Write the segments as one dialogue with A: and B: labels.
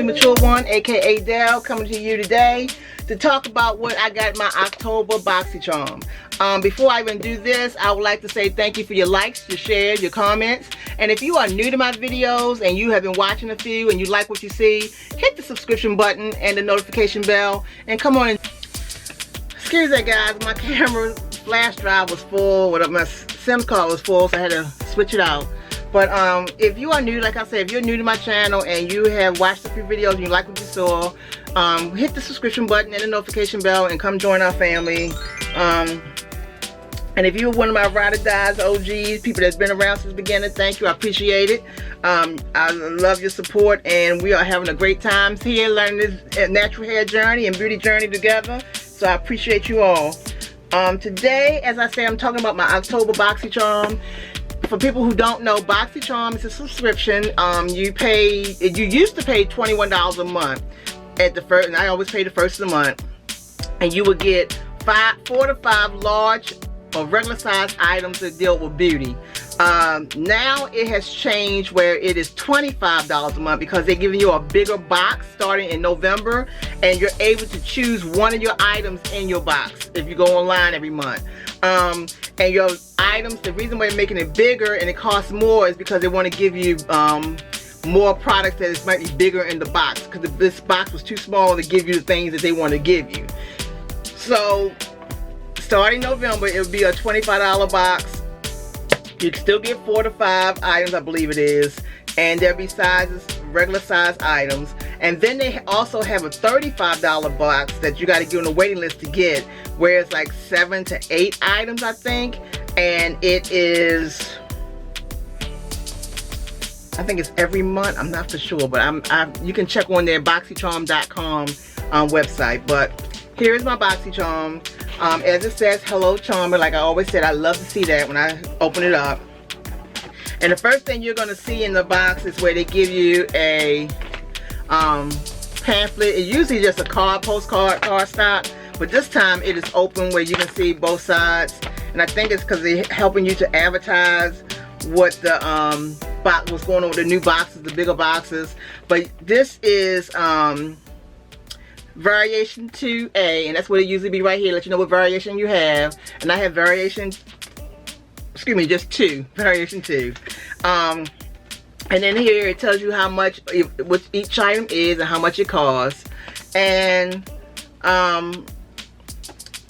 A: Premature One, aka Dell, coming to you today to talk about what I got in my October Boxycharm. Before I even do this, I would like to say thank you for your likes, your shares, your comments. And if you are new to my videos and you have been watching a few and you like what you see, hit the subscription button and the notification bell and come on. Excuse that, guys, my camera flash drive was full, my SIM card was full, so I had to switch it out. But if you are new, like I said, if you're new to my channel and you have watched a few videos and you like what you saw, hit the subscription button and the notification bell and come join our family. And if you're one of my ride or dies, OGs, people that's been around since the beginning, thank you, I appreciate it. I love your support, and we are having a great time here learning this natural hair journey and beauty journey together, so I appreciate you all. Today, as I say, I'm talking about my October Boxycharm. For people who don't know, Boxycharm is a subscription. You used to pay $21 a month at the first, and I always pay the first of the month, and you would get 4 to 5 large or regular size items that deal with beauty. Now it has changed where it is $25 a month because they're giving you a bigger box starting in November, and you're able to choose one of your items in your box if you go online every month. And your items, the reason why they're making it bigger and it costs more is because they want to give you more products that might be bigger in the box, because this box was too small to give you the things that they want to give you. So starting November, it will be a $25 box. You can still get 4 to 5 items, I believe it is, and there'll be sizes, regular size items. And then they also have a $35 box that you got to get on a waiting list to get, where it's like 7 to 8 items, I think, and it is, I think it's every month. I'm not for sure, but you can check on their boxycharm.com website. But here's my Boxycharm. As it says, hello charmer, like I always said, I love to see that when I open it up. And the first thing you're going to see in the box is where they give you a pamphlet. It's usually just a postcard stock, but this time it is open where you can see both sides. And I think it's because they're helping you to advertise what the what's going on with the new boxes, the bigger boxes. But this is variation 2A, and that's what it usually be right here, let you know what variation you have. And I have variation, excuse me, just 2, variation 2. And then here it tells you how much what each item is and how much it costs. And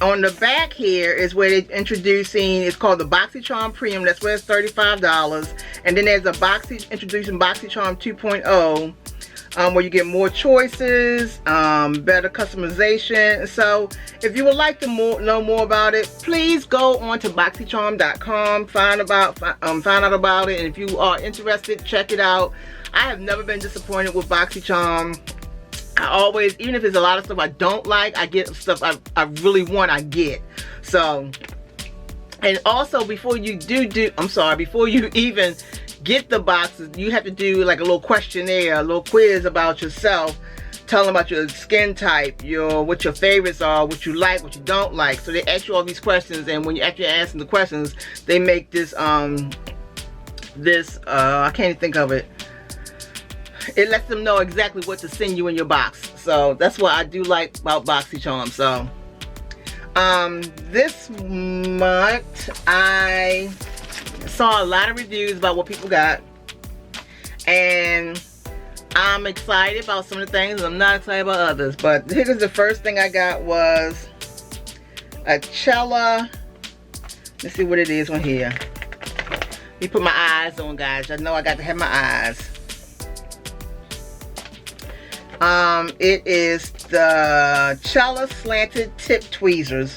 A: on the back here is where they're introducing, it's called the Boxycharm Premium, that's where it's $35. And then there's a introducing Boxycharm 2.0. Where you get more choices, better customization. So if you would like to know more about it, please go on to boxycharm.com, find out about it, and if you are interested, check it out. I have never been disappointed with Boxycharm. I always, even if there's a lot of stuff I don't like, I get stuff I really want, I get. So, and also before you before you even get the boxes, you have to do like a little questionnaire, a little quiz about yourself, tell them about your skin type, what your favorites are, what you like, what you don't like. So they ask you all these questions, and when you actually answer the questions, they make this I can't even think of it. It lets them know exactly what to send you in your box. So that's what I do like about Boxycharm. So this month I saw a lot of reviews about what people got, and I'm excited about some of the things, and I'm not excited about others. But here's the first thing I got was a Cella. Let's see what it is on here. Let me put my eyes on, guys. I know I got to have my eyes. It is the Cella Slanted Tip Tweezers.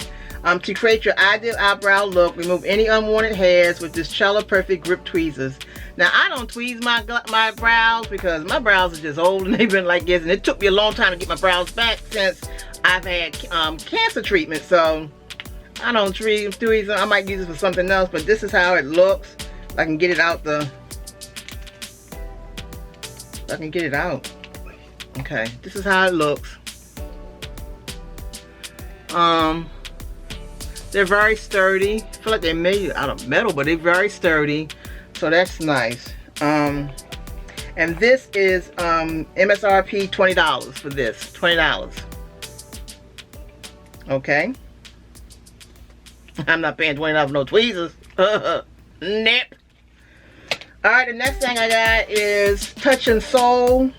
A: To create your ideal eyebrow look, remove any unwanted hairs with this Cella Perfect Grip Tweezers. Now, I don't tweeze my brows because my brows are just old and they've been like this, and it took me a long time to get my brows back since I've had cancer treatment. So I don't tweeze them. I might use it for something else, but this is how it looks. I can get it out Okay, this is how it looks. They're very sturdy. I feel like they're made out of metal, but they're very sturdy. So that's nice. And this is MSRP $20 for this. $20. Okay. I'm not paying $20 for no tweezers. Nip. Alright, the next thing I got is Touch and Soul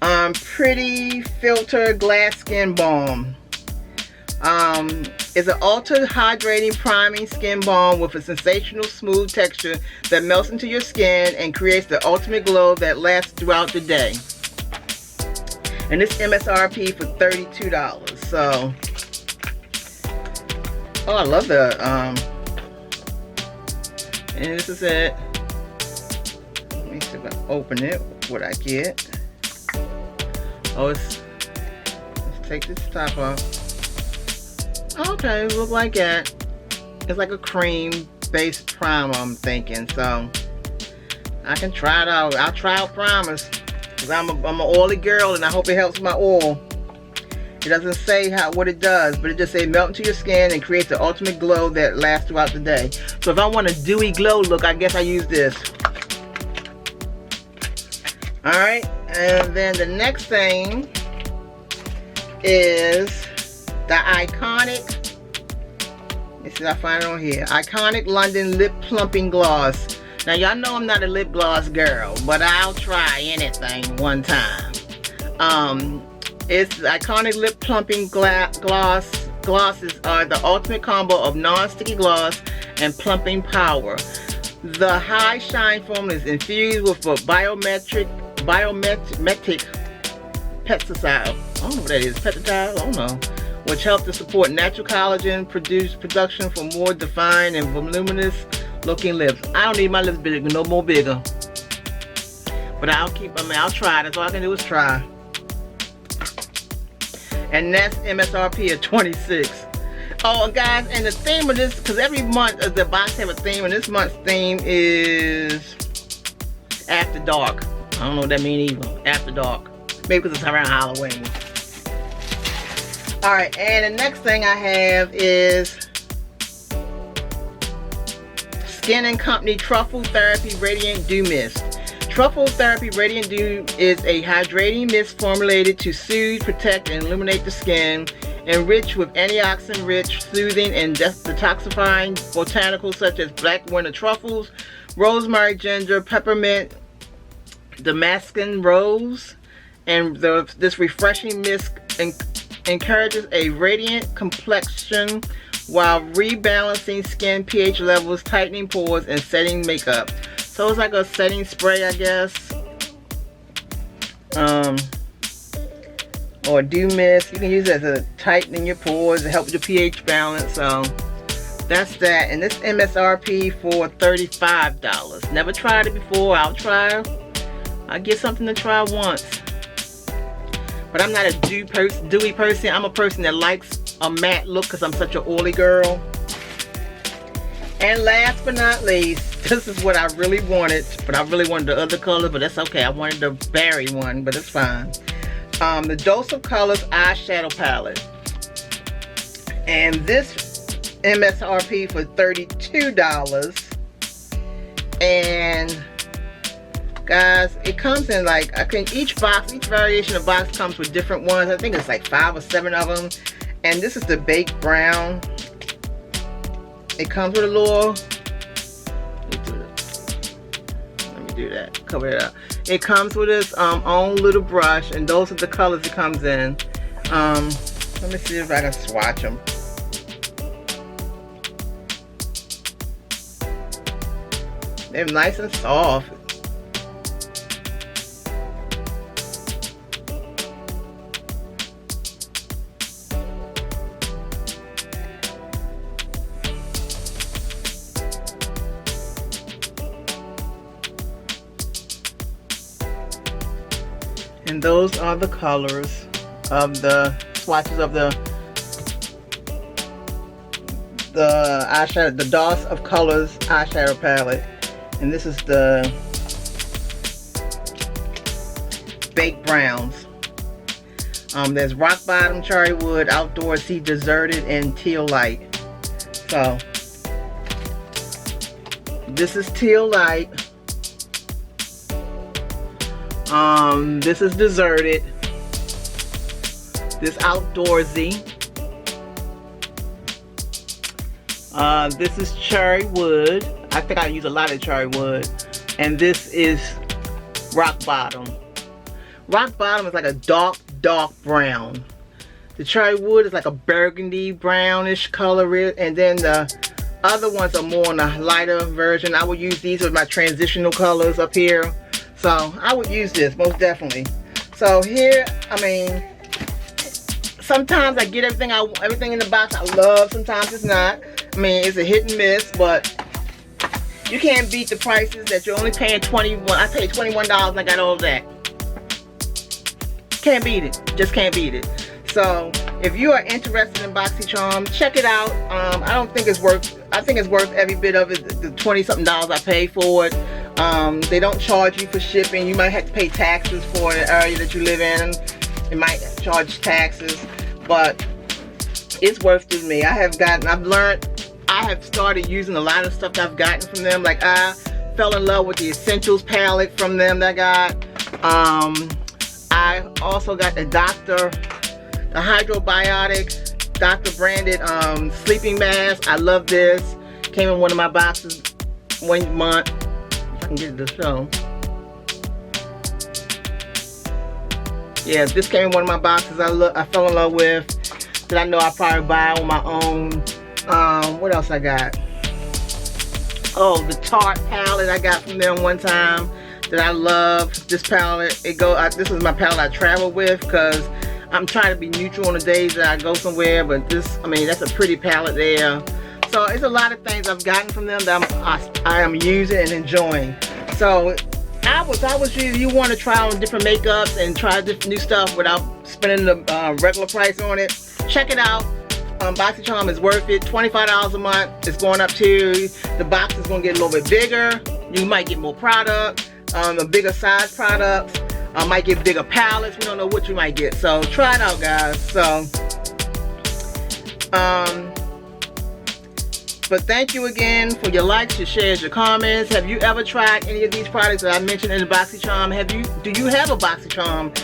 A: Pretty Filter Glass Skin Balm. It's an ultra hydrating priming skin balm with a sensational smooth texture that melts into your skin and creates the ultimate glow that lasts throughout the day. And this MSRP for $32. So, oh, I love the and this is it. Let me see if I open it. What I get? Oh, let's take this top off. Okay, it looks like that. It's like a cream-based primer, I'm thinking. So I can try it out. I'll try out primers because I'm an oily girl, and I hope it helps my oil. It doesn't say what it does, but it just says melt into your skin and creates the ultimate glow that lasts throughout the day. So if I want a dewy glow look, I guess I use this. All right, and then the next thing is the iconic, let's see if I find it on here, Iconic London Lip Plumping Gloss. Now y'all know I'm not a lip gloss girl, but I'll try anything one time. It's the Iconic Lip Plumping Gloss. Glosses are the ultimate combo of non-sticky gloss and plumping power. The high shine foam is infused with a biometric pesticide. I don't know what that is. Pesticide? I don't know. Which helps to support natural collagen production for more defined and voluminous looking lips. I don't need my lips bigger, no more bigger. But I'll try. That's all I can do is try. And that's MSRP of $26. Oh, guys, and the theme of this, because every month the box have a theme, and this month's theme is After Dark. I don't know what that means either. After Dark. Maybe because it's around Halloween. Alright, and the next thing I have is Skin & Company Truffle Therapy Radiant Dew Mist. Truffle Therapy Radiant Dew is a hydrating mist formulated to soothe, protect, and illuminate the skin, enriched with antioxidant-rich, soothing, and detoxifying botanicals such as black winter truffles, rosemary, ginger, peppermint, Damascus rose, and this refreshing mist encourages a radiant complexion while rebalancing skin pH levels, tightening pores, and setting makeup. So it's like a setting spray, I guess. Or dew mist. You can use it as a tightening your pores to help with your pH balance. So that's that. And this MSRP for $35. Never tried it before. I'll try. I'll get something to try once. But I'm not a dewy person. I'm a person that likes a matte look because I'm such an oily girl. And last but not least, this is what I really wanted. But I really wanted the other color, but that's okay. I wanted the berry one, but it's fine. The Dose of Colors eyeshadow palette. And this MSRP for $32. And guys, it comes in like, I think each variation of box comes with different ones. I think it's like 5 or 7 of them. And this is the Baked Brown. It comes with a little, let me do that, cover it up. It comes with its own little brush, and those are the colors it comes in. Let me see if I can swatch them. They're nice and soft. And those are the colors of the swatches of the eyeshadow, the Dose of Colors eyeshadow palette. And this is the Baked Browns. There's Rock Bottom, Cherry Wood, Outdoor Sea, Deserted, and Teal Light. So this is Teal Light. This is Deserted. This Outdoorsy. This is Cherry Wood. I think I use a lot of cherry wood. And this is Rock Bottom. Rock Bottom is like a dark brown. The cherry wood is like a burgundy brownish color, and then the other ones are more on a lighter version. I would use these as my transitional colors up here. So I would use this most definitely. So here, I mean, sometimes I get everything in the box I love. Sometimes it's not. I mean, it's a hit and miss, but you can't beat the prices that you're only paying $21. I paid $21 and I got all of that. Can't beat it. Just can't beat it. So if you are interested in Boxycharm, check it out. I don't think it's worth. I think it's worth every bit of it. The $20-something I paid for it. They don't charge you for shipping. You might have to pay taxes for the area that you live in. It might charge taxes, but it's worth it to me. I have started using a lot of stuff that I've gotten from them. Like I fell in love with the Essentials palette from them that I got. I also got the Hydrobiotics Dr. branded sleeping mask. I love this. Came in one of my boxes 1 month. If I can get it to show. Yeah, this came in one of my boxes I fell in love with. That I know I'll probably buy on my own. What else I got? Oh, the Tarte palette I got from them one time that I love. This palette, this is my palette I travel with because I'm trying to be neutral on the days that I go somewhere. But this, I mean, that's a pretty palette there. So it's a lot of things I've gotten from them that I am using and enjoying. So I was you want to try on different makeups and try different new stuff without spending the regular price on it, check it out. Boxycharm is worth it. $25 a month. It's going up to, the box is going to get a little bit bigger. You might get more product, a bigger size product. Might get bigger palettes. We don't know what you might get. So try it out, guys. So, but thank you again for your likes, your shares, your comments. Have you ever tried any of these products that I mentioned in the Boxycharm? Do you have a Boxycharm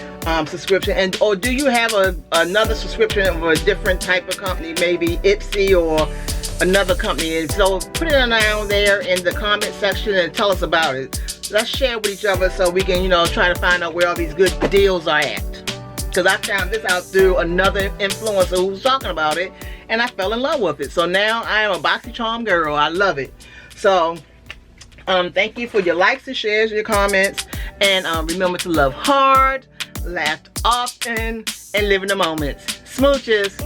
A: subscription, or do you have another subscription of a different type of company, maybe Ipsy or another company? And so put it down there in the comment section and tell us about it. Let's share with each other so we can, try to find out where all these good deals are at. Because I found this out through another influencer who was talking about it, and I fell in love with it. So now I am a Boxycharm girl. I love it. So thank you for your likes and shares, your comments, and remember to love hard, laugh often, and live in the moments. Smooches.